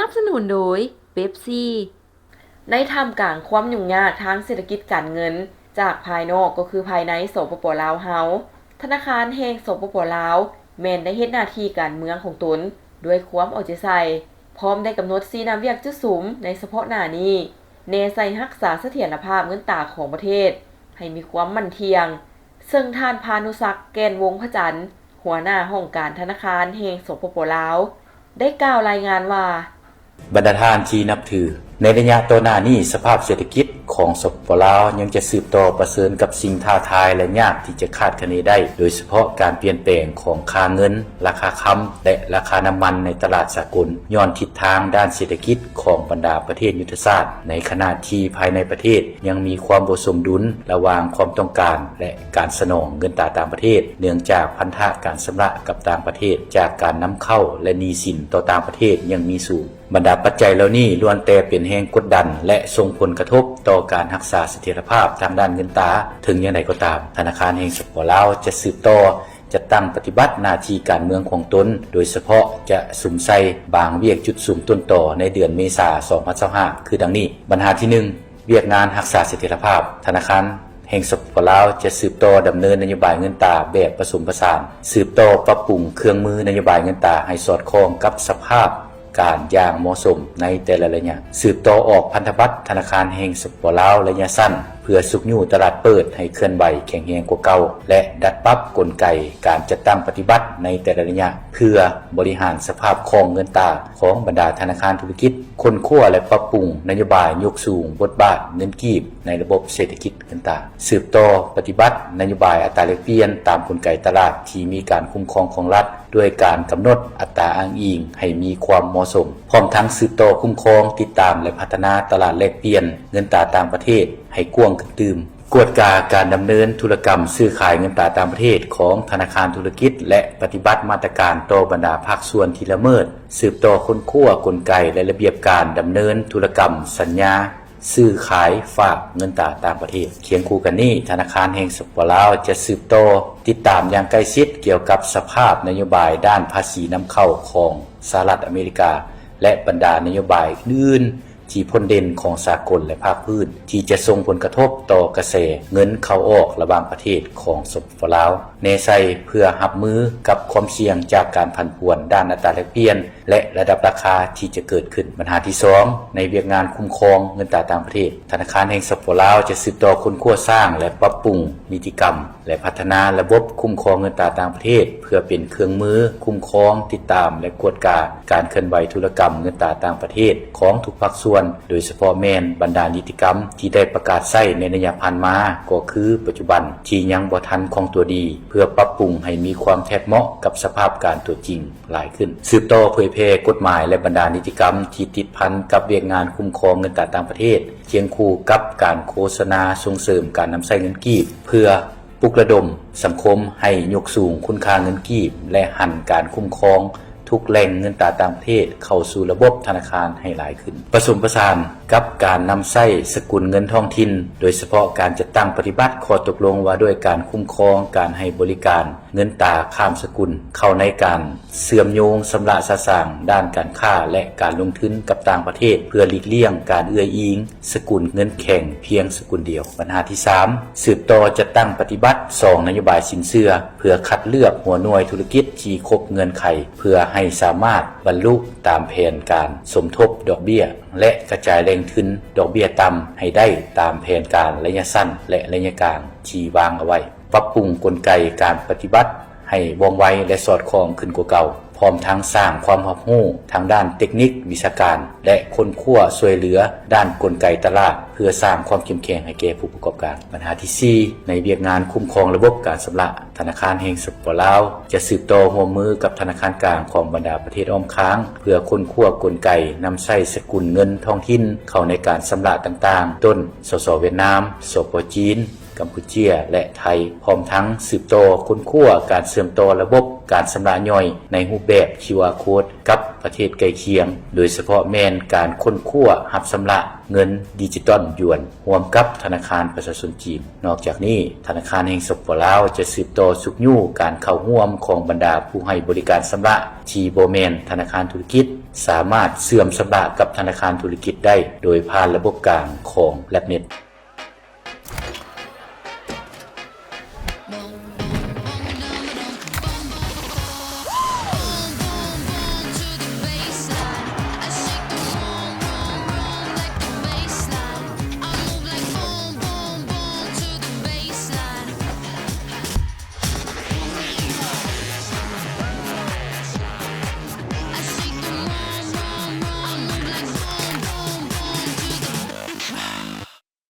บสนุนโดยเป๊ปซี่ในท่ามกลางความยุ่งยากทางเศรษฐกิจการเงินจากภายนอกก็คือภายในสปป.ลาวเฮาธนาคารแห่งสปป.ลาวแม่นได้เฮ็ดหน้าที่การเมืองของตนด้วยความเอาใจใส่พร้อมได้กำหนดสีน้ำเวียกจุดสูงในเฉพาะหน้านี้แนใส่รักษาเสถียรภาพเงินตราของประเทศให้มีความมั่นเที่ยงซึ่งท่านพานุศักดิ์แก่นวงศ์พระจันทร์หัวหน้าห้องการธนาคารแห่งสปป.ลาวได้กล่าวรายงานว่าบรรดาท่านที่นับถือในระยะต่อหน้านี้สภาพเศรษฐกิจของสปป.ลาวยังจะสืบต่อประเสริญกับสิ่งท้าทายและยากที่จะคาดคะเนได้โดยเฉพาะการเปลี่ยนแปลงของค่าเงินราคาค้ำและราคาน้ำมันในตลาดสากลย้อนทิศทางด้านเศรษฐกิจของบรรดาประเทศยุทธศาสตร์ในขณะที่ภายในประเทศยังมีความบ่สมดุลระหว่างความต้องการและการสนองเงินตราต่างประเทศเนื่องจากพันธะการชำระกับต่างประเทศจากการนำเข้าและหนี้สินต่อต่างประเทศยังมีสูงบรรดาปัจจัยเหล่านี้ล้วนแต่เป็นแรงกดดันและส่งผลกระทบต่อการรักษาเสถียรภาพทางด้านเงินตราถึงอย่างไรก็ตามธนาคารแห่งสปป.ลาวจะสืบต่อจะตั้งปฏิบัติหน้าที่การเมืองของตนโดยเฉพาะจะสุมใส่บางเวียกจุดสูงต้นต่อในเดือนเมษายน2025คือดังนี้ปัญหาที่1เวียกงานรักษาเสถียรภาพธนาคารแห่งสปป.ลาวจะสืบต่อดำเนินนโยบายเงินตราแบบผสมผสานสืบต่อปรับปรุงเครื่องมือนโยบายเงินตราให้สอดคล้องกับสภาพการอย่างเหมาะสมในแต่ละระยะสืบต่อออกพันธบัตรธนาคารแห่งสปป.ลาวระยะสั้นเพื่อสุกยู่ตลาดเปิดให้เคลื่อนไหวแข็งแรงกว่าเก่าและดัดปรับกลไกการจัดตั้งปฏิบัติในแต่ละระยะเพื่อบริหารสภาพคล่องเงินตราของบรรดาธนาคารธุรกิจค้นคว้าและปรับปรุงนโยบายยกสูงบทบาทเงินกีบในระบบเศรษฐกิจเงินตราสืบต่อปฏิบัตินโยบายอัตราแลกเปลี่ยนตามกลไกตลาดที่มีการคุ้มครองของรัฐด้วยการกำหนดอัตราอ้างอิงให้มีความเหมาะสมพร้อมทั้งสืบต่อคุ้มครองติดตามและพัฒนาตลาดแลกเปลี่ยนเงินตราต่างประเทศให้กว้างขึ้นตื่มกวดกาการดำเนินธุรกรรมซื้อขายเงินตราต่างประเทศของธนาคารธุรกิจและปฏิบัติมาตรการต่อบรรดาภาคส่วนที่ละเมิดสืบต่อค้นคว้ากลไกและระเบียบการดำเนินธุรกรรมสัญญาซื้อขายฝากเงินตราต่างประเทศเคียงคู่กันนี้ธนาคารแห่งสปป.ลาวจะสืบต่อติดตามอย่างใกล้ชิดเกี่ยวกับสภาพนโยบายด้านภาษีนำเข้าของสหรัฐอเมริกาและบรรดานโยบายอื่นที่พ้นเด่นของสากลและภาคพื้นที่จะส่งผลกระทบต่อกระแสเงินเข้าออกระหว่างประเทศของสปป.ลาวแนใส่เพื่อรับมือกับความเสี่ยงจากการผันผวนด้านอัตราแลกเปลี่ยนและระดับราคาที่จะเกิดขึ้นปัญหาที่2ในเวียกงานคุ้มครองเงินตราต่างประเทศธนาคารแห่งสปป.ลาวจะสืบต่อค้นคว้าสร้างและปรับปรุงนิติกรรมและพัฒนาระบบคุ้มครองเงินตราต่างประเทศเพื่อเป็นเครื่องมือคุ้มครองติดตามและกวดกาการเคลื่อนไหวธุรกรรมเงินตราต่างประเทศของทุกภาคส่วนโดยเฉพาะแม่นบรรดานิติกรรมที่ได้ประกาศใช้ในระยะผ่านมาก็คือปัจจุบันที่ยังบ่ทันคงตัวดีเพื่อปรับปรุงให้มีความแทบเหมาะกับสภาพการตัวจริงหลายขึ้นสืบต่อเผยแพร่กฎหมายและบรรดานิติกรรมที่ติดพันกับเวียกงานคุ้มครองเงินตราต่างประเทศเคียงคู่กับการโฆษณาส่งเสริมการนำใช้เงินกีบเพื่อปลุกระดมสังคมให้ยกสูงคุณค่าเงินกีบและหันการคุ้มครองทุกแหล่งเงินตราต่างประเทศเข้าสู่ระบบธนาคารให้หลายขึ้นผสมผสานกับการนำใช้สกุลเงินท้องถิ่นโดยเฉพาะการจัดตั้งปฏิบัติข้อตกลงว่าด้วยการคุ้มครองการให้บริการเงินตราข้ามสกุลเข้าในการเสื่อมโยงชำระสะสางด้านการค้าและการลงทุนกับต่างประเทศเพื่อหลีกเลี่ยงการเอื้ออิงสกุลเงินแข็งเพียงสกุลเดียวปัญหาที่3สืบต่อจัดตั้งปฏิบัติ2นโยบายสินเชื่อเพื่อคัดเลือกหัวหน่วยธุรกิจที่ครบเงื่อนไขเพื่อให้สามารถบรรลุตามแผนการสมทบดอกเบี้ยและกระจายแรงทุนดอกเบี้ยต่ำให้ได้ตามแผนการระยะสั้นและระยะกลางที่วางเอาไว้ปรับปรุงกลไกการปฏิบัติให้ว่องไวและสอดคล้องขึ้นกว่าเก่าพร้อมทั้งสร้างความรับรู้ทางด้านเทคนิควิชาการและค้นคว้าช่วยเหลือด้านกลไกตลาดเพื่อสร้างความเข้มแข็งให้แก่ผู้ประกอบการปัญหาที่4ในเวียกงานคุ้มครองระบบการชำระธนาคารแห่งสปป.ลาวจะสืบต่อร่วมมือกับธนาคารกลางของบรรดาประเทศอ้อมค้างเพื่อค้นคว้ากลไกนำใช้สกุลเงินท้องถิ่นเข้าในการชำระต่างๆต้นสสเวียดนามสปป.จีน กัมพูเชียและไทยพร้อมทั้งสืบต่อค้นคว้าการเชื่อมต่อระบบการชำระย่อยในรูปแบบ QR Code กับประเทศใกล้เคียงโดยเฉพาะแม่นการค้นคว้ารับชำระเงินดิจิตอลหยวนร่วมกับธนาคารประชาชนจีนนอกจากนี้ธนาคารแห่งสปปลาวจะสืบต่อสุกยู่การเข้าร่วมของบรรดาผู้ให้บริการชำระที่บ่แม่นธนาคารธุรกิจสามารถเสื่อมชำระกับธนาคารธุรกิจได้โดยผ่านระบบกลางของ LabNet